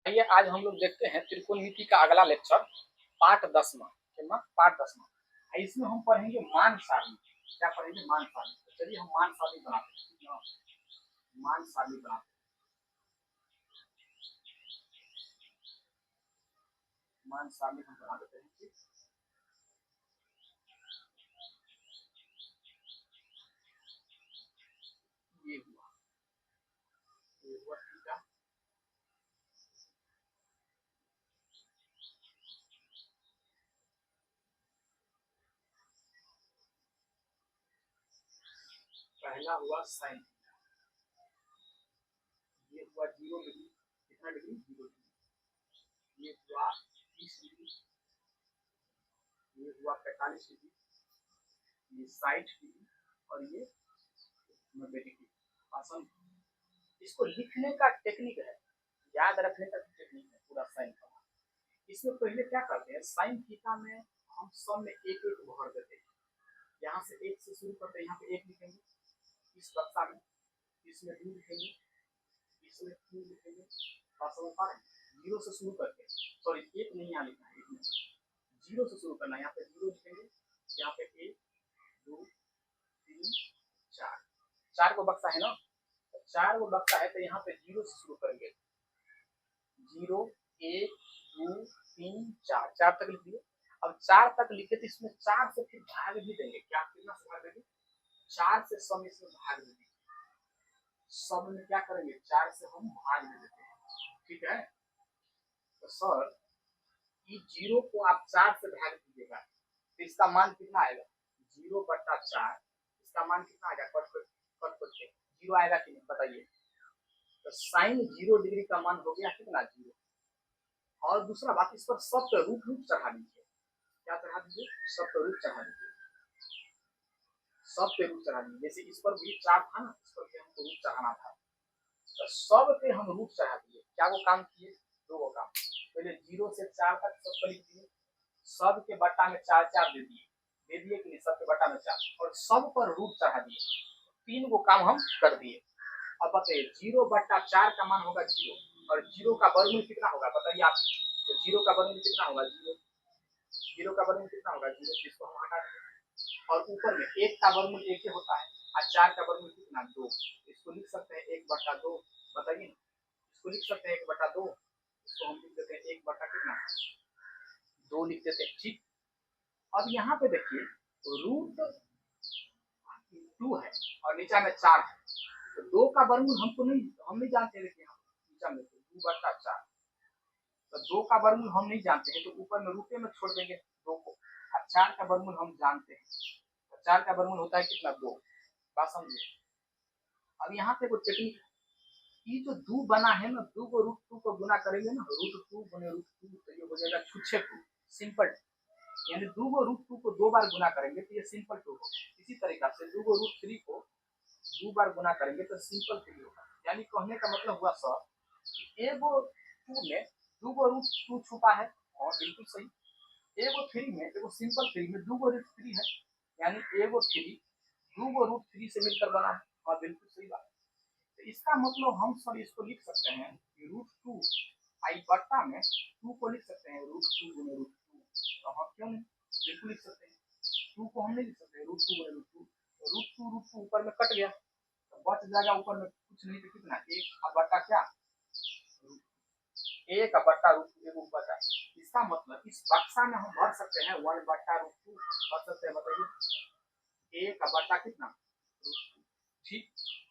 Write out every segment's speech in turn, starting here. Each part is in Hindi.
आइए आज हम लोग देखते हैं त्रिकोणमिति का अगला लेक्चर पाठ 10वां। पाठ 10वां। इसमें हम पढ़ेंगे मान सारणी। क्या पढ़ेंगे? मान सारणी। तो चलिए हम मान सारणी बनाते हैं। मान सारणी बनाते हैं। मान सारणी हम बना देते हैं। ये हुआ, ये हुआ ठीक है। पहला हुआ साइन, ये हुआ 0 डिग्री। कितना डिग्री? 0 डिग्री। ये हुआ 30 डिग्री, ये हुआ 45 डिग्री, ये 60 डिग्री और ये 90 डिग्री। आसान। इसको लिखने का टेक्निक है, याद रखने का टेक्निक है पूरा साइन का। इसमें पहले क्या करते हैं, साइन थीटा में हम सब में एक एक भर देते हैं। यहाँ से एक से शुरू करते हैं, यहाँ पे एक लिखेंगे इस बक्सा में, इसमें 2 लिखेंगे, इसमें 3 लिखेंगे। बात समझ पा रहे हैं? 0 से शुरू करके, सॉरी एक नहीं यहाँ लिखना है, 0 से शुरू करना है। यहाँ पे 0 लिखेंगे, यहाँ पे 1 2 3 4, 4 को बक्सा है ना, 4 को बक्सा है तो यहाँ पे 0 से शुरू करेंगे। 0 1 2 3 4, 4 तक लिख दिए। अब 4 तक लिखे तो इसमें 4 से फिर भाग भी देंगे। क्या कितना से भाग देंगे? 4 से सम इसमें भाग देंगे। सम में क्या करेंगे? 4 से हम भाग दे देते हैं। ठीक है। तो सर ये 0 को आप 4 से भाग दीजिएगा तो इसका मान कितना आएगा? 0/4। इसका मान कितना आएगा? कट के 0 आएगा कि नहीं बताइए? तो साइन 0 डिग्री का मान हो गया कितना? 0। और दूसरा बात, इस पर सब पे रूट चढ़ा दीजिए। क्या चढ़ा दीजिए? सब पे रूट चढ़ा दीजिए। सब पे रूट चढ़ा दीजिए। जैसे इस पर भी 4 था ना, इस पर भी हमको रूट चढ़ाना था, तो सब पे हम रूट चढ़ा दिए। क्या वो काम किए? 2 काम। पहले 0 से 4 तक सब पर लिख दिए, सब के बट्टा में 4 4 दे दिए कि नहीं? सब के बट्टा में 4 और सब पर रूट चढ़ा दिए। 3 को काम हम कर दिए। अब बताइए 0/4 का मान होगा 0 और 0 का वर्गमूल कितना होगा बताइए आप? तो 0 का वर्गमूल कितना होगा? 0 का वर्गमूल कितना होगा? 0। इसको हम हटा देंगे। और ऊपर में 1 का वर्गमूल 1 ही होता है और 4 का वर्गमूल कितना? 2। इसको लिख सकते हैं 1/2। बताइए, इसको लिख सकते हैं 1/2। इसको हम लिख देते हैं 1 कितना? 2 लिख देते हैं। ठीक। अब यहाँ पे देखिए रूट 2 है और नीचा में 4 है, तो 2 का वर्गमूल हम नहीं जानते। देखिए यहाँ नीचा में 2/4, तो 2 का वर्गमूल हम नहीं जानते हैं, तो ऊपर में रूटे में छोड़ देंगे 2 को। और 4 का वर्गमूल हम जानते हैं, तो 4 का वर्गमूल होता है कितना? 2। बात समझिए। अब यहाँ पे कुछ टेक्निक, ये जो 2 बना है ना, 2 को √2 को गुना करेंगे ना, √2 गुने √2 तो ये हो जाएगा छुच्छे 2, सिंपल। यानी 2 को √2 को 2 बार गुना करेंगे तो ये सिंपल 2 होगा। इसी तरीका से 2 को √3 को 2 बार गुना करेंगे तो सिंपल 3 होगा। यानी कहने का मतलब हुआ सर कि एगो 2 में 2 को √2 छुपा है, और बिल्कुल सही। एगो 3 में, एगो सिंपल 3 में 2 को √3 है, यानी एगो 3 2 को √3 से मिलकर बना है, और बिल्कुल सही बात। तो इसका मतलब हम सर इसको लिख सकते हैं कि √2 आई बट्टा में 2 को लिख सकते हैं √2 गुने √2। तो हम क्यों नहीं बिल्कुल लिख सकते हैं? 2 को हम नहीं लिख सकते √2 गुने √2, √2 ऊपर में कट गया तो बच जाएगा ऊपर में कुछ नहीं तो कितना? 1 बट्टा क्या? 1/√2 एगो बचा। इसका मतलब इस बक्सा में हम भर सकते हैं 1/√2 भर सकते हैं। बताइए 1 कितना? ठीक।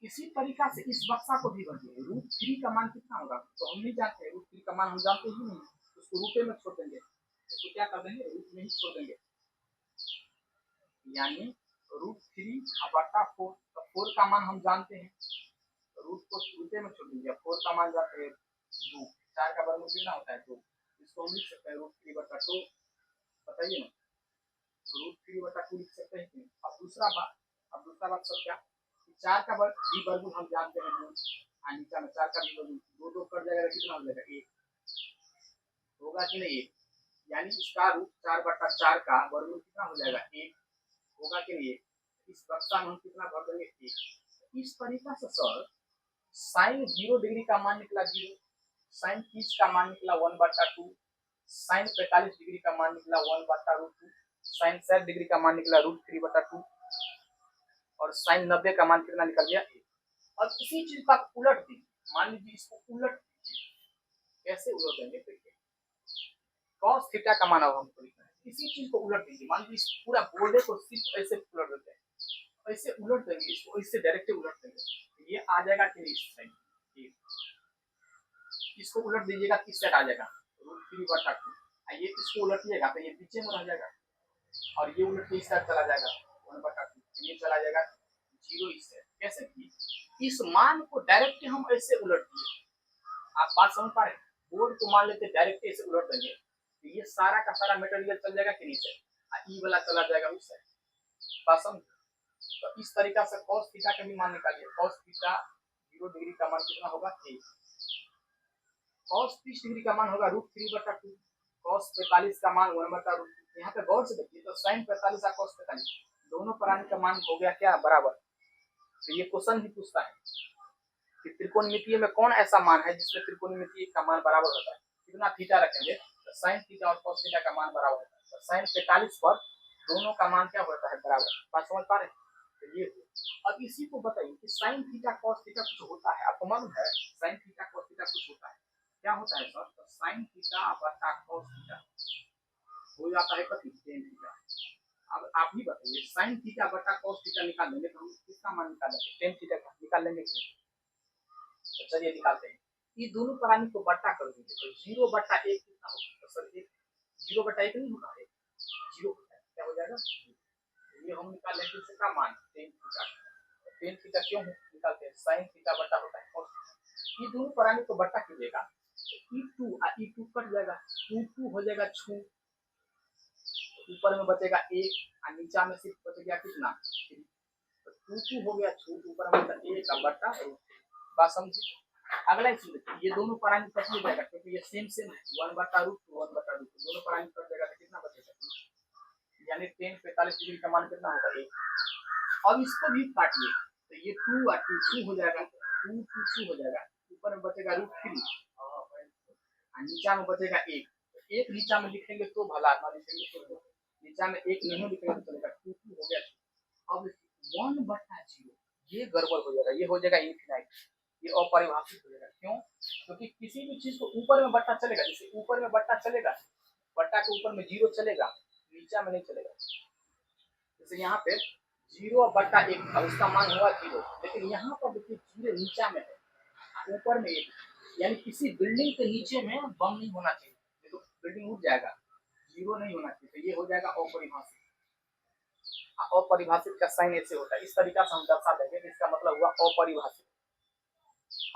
इसी तरीका से इस बक्सा को भी भरिए। √3 का मान कितना होगा तो हम नहीं जानते, √3 का मान हम जानते ही नहीं, उसको रूपे में छोड़ देंगे। उसको क्या कर देंगे? रूट में ही छोड़ देंगे। यानी √3/4, तो 4 का मान हम जानते हैं, रूट को रूपे में छोड़ दीजिए। 4 का मान जानते हैं 2, 4 का वर्गमूल कितना होता है? 2। इसको हम लिख सकते हैं √3/2। बताइए ना, √3/2 लिख सकते हैं कि? अब दूसरा बात सब क्या? 4 का वर्गमूल हम जानते हैं 2, और नीचा में 4 का भी वर्गमूल 2 कट जाएगा तो कितना हो जाएगा? 1 होगा कि नहीं? 1। यानी इसका √4/4 का वर्गमूल कितना हो जाएगा? 1 होगा कि नहीं? 1। इस बक्सा में हम कितना भर देंगे? 1। इस तरीका से सर साइन 0 डिग्री का मान निकला 0, साइन 30 का मान निकला 1/2, साइन 45 डिग्री का मान निकला 1/√2, साइन 60 डिग्री का मान निकला √3/2 और साइन 90 का मान कितना निकल गया 1। और इसी चीज का उलट दीजिए, मान लीजिए इसको उलट दीजिए, कैसे उलट देंगे देखिए, cos थीटा का मान अब हमको लिखना है, इसी चीज को उलट दीजिए, मान लीजिए इस पूरा बोर्डे को सिर्फ ऐसे उलट देते हैं, ऐसे उलट देंगे इसको, इससे डायरेक्ट उलट देंगे, ये आ जाएगा कि इस साइड, इसको उलट दीजिएगा किस साइड आ जाएगा √3/2, ये इसको उलटिएगा तो ये पीछे में रह जाएगा और ये उलट के इस साइड चला जाएगा 1/2, ये चला जाएगा 0 इस साइड। कैसे की इस मान को डायरेक्ट हम ऐसे उलट दिए, आप बात समझ पा रहे हैं, बोर्ड को मान लेते डायरेक्ट ऐसे उलट देंगे तो ये सारा का सारा मटेरियल चल जाएगा कि नीचे, ई वाला चला जाएगा उस साइड, बात समझ। तो इस तरीका से cos थीटा का भी मान निकालिए, cos थीटा 0 डिग्री का मान कितना होगा 1, cos 30 डिग्री का मान होगा √3/2, cos 45 का मान 1/√2। यहाँ पे गौर से देखिए तो sin 45 और cos 45 दोनों प्राणी का मान हो गया क्या बराबर। तो ये क्वेश्चन भी पूछता है कि त्रिकोणमितीय में कौन ऐसा मान है जिसमें त्रिकोणमितीय का मान बराबर होता है, कितना थीटा रखेंगे तो sin थीटा और cos थीटा का मान बराबर होता है, तो sin 45 पर दोनों का मान क्या होता है बराबर, बात समझ पा रहे हैं। तो ये अब इसी को बताइए कि sin थीटा cos थीटा कुछ होता है, आपको मालूम है sin थीटा cos थीटा कुछ होता है, क्या होता है सर, तो sin थीटा बटा cos थीटा हो जाता है कथी tan थीटा। अब आप ही बताइए sin थीटा बटा cos थीटा निकाल लेंगे तो हम किसका मान निकाल लेंगे, tan थीटा का निकाल लेंगे। तो चलिए निकालते हैं, ये दोनों प्राणी को बट्टा कर दीजिए तो 0/1 कितना होगा, तो सर 0/1 नहीं होगा, 0 होता है, क्या हो जाएगा, ये हम निकाल लेंगे इसका मान tan थीटा। tan थीटा क्यों निकालते हैं, sin थीटा बटा होता है cos थीटा, ये दोनों प्राणी को बट्टा कीजिएगा तो e2 और e2 कट जाएगा, 2 हो जाएगा 6, ऊपर में बचेगा 1 और नीचा में सिर्फ बच गया कितना 3, तो 2 हो गया 6, ऊपर में बचा 1 बटा, बात समझिए। अगला चीज ये दोनों प्राणी कट हो जाएगा क्योंकि ये सेम है 1/√2 1/√2 दोनों प्राणी कट जाएगा तो कितना बचेगा, यानी tan 45 डिग्री का मान कितना होगा 1। अब इसको भी काटिए तो ये 2 और 2 हो जाएगा, 2 हो जाएगा, ऊपर में बचेगा √3 और नीचा में बचेगा 1, एक नीचा में लिखेंगे तो भला ना लिखेंगे तो नीचा में 1 नहीं लिखेंगे तो चलेगा, 2 हो गया। अब 1/0 ये गड़बड़ हो जाएगा, ये हो जाएगा इनफिनाइट, ये अपरिभाषित हो जाएगा, क्यों, क्योंकि किसी भी चीज को ऊपर में बट्टा चलेगा, जैसे ऊपर में बट्टा चलेगा, बट्टा के ऊपर में 0 चलेगा, नीचा में नहीं चलेगा, जैसे यहाँ पे 0/1 अब इसका मान हुआ 0, लेकिन यहाँ पर देखिए 0 नीचा में है ऊपर में 1, यानी किसी बिल्डिंग के नीचे में बम नहीं होना चाहिए, तो बिल्डिंग उठ जाएगा, 0 नहीं होना चाहिए, तो ये हो जाएगा अपरिभाषित। अपरिभाषित का साइन ऐसे होता है, इस तरीका से हम दर्शा देंगे, इसका मतलब हुआ अपरिभाषित,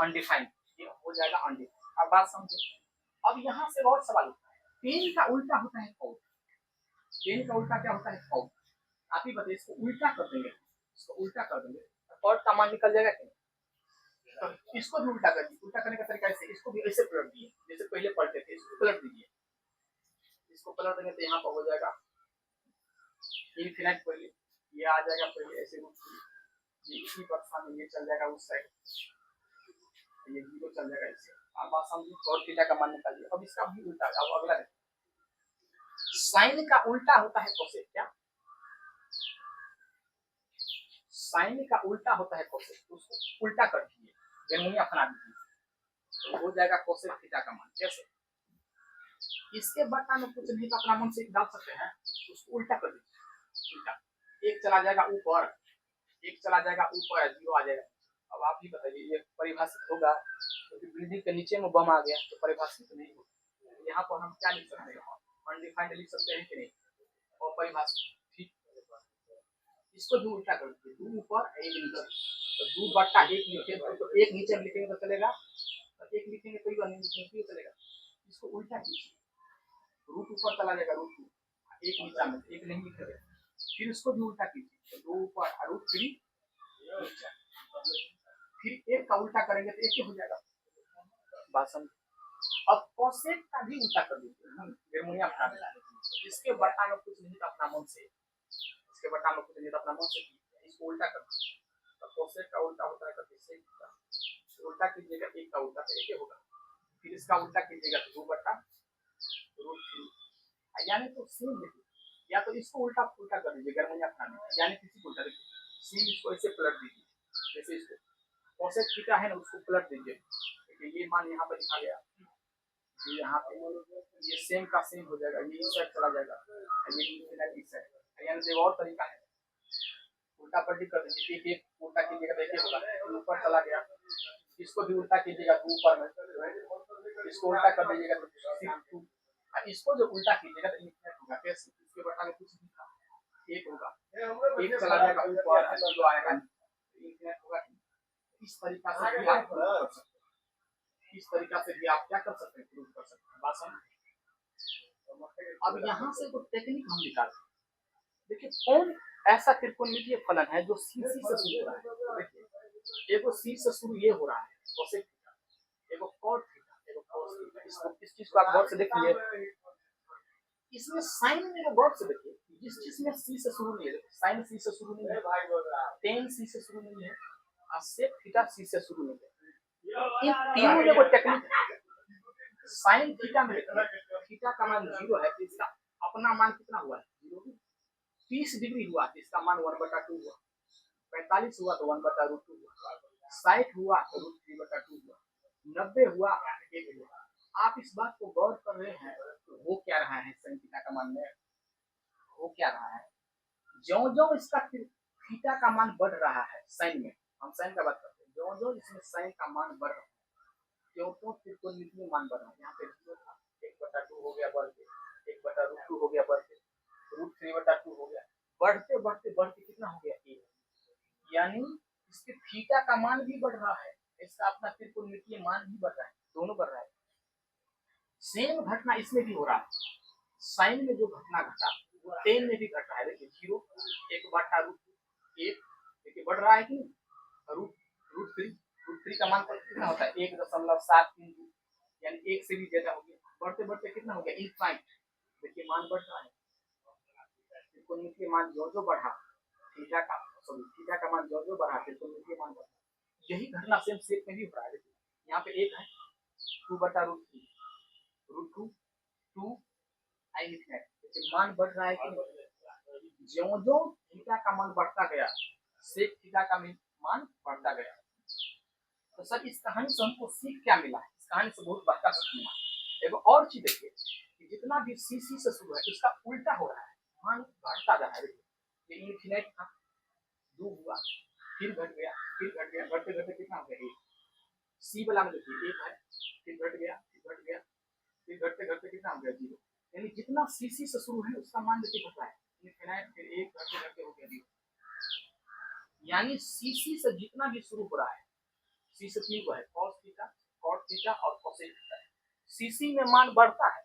अनडिफाइंड, ये हो जाएगा अनडिफाइंड। अब बात समझे। अब यहाँ से और सवाल उठता है, टेन का उल्टा होता है कॉट, टेन का उल्टा क्या होता है कॉट, आप ही बताइए, इसको उल्टा कर देंगे, इसको उल्टा कर देंगे कॉट का मान निकल जाएगा क्या, तो इसको भी उल्टा कर दीजिए, उल्टा करने का तरीका ऐसे, इसको भी ऐसे पलट दिए जैसे पहले पलटे थे, इसको पलट दीजिए, इसको पलट देंगे तो यहाँ पर हो जाएगा इनफिनिट, पहले ये आ जाएगा, पहले ऐसे ये इसी बक्सा में ये चल जाएगा उस साइड, ये 0 चल जाएगा इससे, आप बात समझिए, cos थीटा का मान निकालिए। अब इसका भी उल्टा, अब अगला देखिए, साइन का उल्टा होता है कोसेक, क्या साइन का उल्टा होता है कोसेक, उसको उल्टा कर दीजिए, जर्मनी अपना दीजिए तो हो जाएगा कोसेक थीटा का मान। कैसे, इसके बट्टा में कुछ नहीं तो अपना मन से डाल सकते हैं, उसको उल्टा कर दीजिए, उल्टा, एक चला जाएगा ऊपर, एक चला जाएगा ऊपर, 0 आ जाएगा। अब आप ही बताइए ये परिभाषित होगा, क्योंकि बिल्डिंग के नीचे में बम आ गया तो परिभाषित नहीं होगा, यहाँ पर हम क्या लिख सकते हैं, अनडिफाइंड लिख सकते हैं कि नहीं, और परिभाषित, ठीक, इसको 2 उल्टा कर दीजिए, 2 ऊपर 1 नीचे, तो 2/1 लिखे तो 1 नीचे लिखेंगे तो चलेगा, तो 1 लिखेंगे तो नहीं लिखेंगे तो चलेगा, इसको उल्टा कीजिए, रूट ऊपर चला जाएगा, रूट 2 1 नीचा में 1 नहीं लिखेंगे, फिर इसको भी उल्टा कीजिए, तो 2 ऊपर √3 नीचा, फिर 1 का उल्टा करेंगे तो 1 हो जाएगा, बात समझ। अब कोसेक का भी उल्टा कर दीजिए, जर्मनिया अपना इसके बट्टा में कुछ नहीं था अपना मन से, इसके बट्टा में कुछ नहीं था अपना मन से, इसको उल्टा कर दीजिए, तो कोसेक का उल्टा होता है सेक का, उल्टा कीजिएगा 1 का उल्टा तो 1 होगा, फिर इसका उल्टा कीजिएगा तो 2/√3, यानी तो सेम देखिए, या तो इसको उल्टा उल्टा कर दीजिए गर्मैया खाने में, यानी किसी को उल्टा देखिए सेम इसको ऐसे पलट दीजिए, जैसे इसको कोसेक थीटा है ना उसको पलट दीजिए, देखिए ये मान यहाँ पर लिखा गया, ये यहाँ पे ये सेम का सेम हो जाएगा, ये इस साइड चला जाएगा, ये इस साइड, यानी देखो और तरीका है, उल्टा पलटी कर दीजिए, एक एक उल्टा कीजिएगा देखिए होगा, ऊपर चला गया, इसको भी उल्टा कीजिएगा तो ऊपर में, इसको उल्टा कर दीजिएगा तो इसको जो उल्टा कीजिएगा तो इनफिनिट होगा, कैसे इसके बटा में कुछ नहीं था, एक होगा, एक चला जाएगा ऊपर, जो आएगा इनफिनिट होगा। इस तरीका से भी आप प्रूव कर सकते हैं, इस तरीका से भी आप क्या कर सकते हैं, प्रूव कर सकते हैं, बात समझ। अब यहाँ से तो टेक्निक हम निकालते हैं, देखिए कौन ऐसा त्रिकोणमितीय फलन है जो सी से शुरू हो रहा है, देखिए एगो सी से शुरू ये हो रहा है कोसेक थीटा, एगो कॉट थीटा, एगो कॉस थीटा, इस चीज को आप गौर से देखिए, इसमें साइन में गौर से देखिए, जिस चीज में सी से शुरू नहीं है, साइन सी से शुरू नहीं है, टेन सी से शुरू नहीं है, और सेक थीटा सी से शुरू नहीं है, इन तीनों में कोई टेक्निक है। साइन थीटा में थीटा का मान 0 है तो इसका अपना मान कितना हुआ है 0, 30 डिग्री हुआ तो इसका मान 1/2 हुआ, 45 हुआ तो 1/√2 हुआ, 60 हुआ तो √3/2 हुआ, 90 हुआ 1 हुआ। आप इस बात को गौर कर रहे हैं तो हो क्या रहा है साइन थीटा का मान में, हो क्या रहा है, ज्यों-ज्यों इसका थीटा का मान बढ़ रहा है, साइन में हम साइन का बात करते हैं, ज्यों-ज्यों इसमें साइन का मान बढ़ रहा है क्यों त्रिकोणमिति में मान बढ़ रहा है, यहाँ पे 0 था 1/2 हो गया बढ़ के 1/√2 हो गया बढ़ के √3/2 हो गया, बढ़ते बढ़ते बढ़ते कितना हो गया 1, यानी इसके थीटा का मान भी बढ़ रहा है, इसका अपना त्रिकोणमितीय मान भी बढ़ रहा है, दोनों बढ़ रहा है। सेम घटना इसमें भी हो रहा है, साइन में जो घटना घटा वो टेन में भी घट रहा है, देखिए 0 1/√1 देखिए बढ़ रहा है कि √3 का मान कितना होता है 1.732, यानी 1 से भी ज्यादा हो गया, बढ़ते बढ़ते कितना हो गया इनफाइनाइट, देखिए मान बढ़ रहा है, त्रिकोणमितीय मान जो जो बढ़ा थीटा का मान जो जो बढ़ा त्रिकोणमितीय मान बढ़ा, यही घटना सेम शेप में भी हो रहा है, देखिए यहाँ पे एक है 2/√3 √2 2 आई इनफिनिट, देखिए मान बढ़ रहा है कि ज्यों ज्यों थीटा का मान बढ़ता गया सेक थीटा का मान बढ़ता गया। तो सर इस कहानी से हमको सीख क्या मिला है, इस कहानी से बहुत बड़का सीख मिला, एगो और चीज देखिए कि जितना भी सी से शुरू है इसका उल्टा हो रहा है, मान बढ़ता जा रहा है, ये इनफिनिट था 2 हुआ फिर घट गया बढ़ते घटते कितना हो गया 1, सी वाला में देखिए 1 है फिर घट गया फिर घटते घटते कितना हो गया 0, यानी जितना सी से शुरू है उसका मान देखिए घट रहा है इनफिनिट, फिर 1 घटते घटते हो गया 0, यानी सी से जितना भी शुरू हो रहा है, सी से 3 है cos थीटा, cot थीटा और cosec थीटा, सी में मान बढ़ता है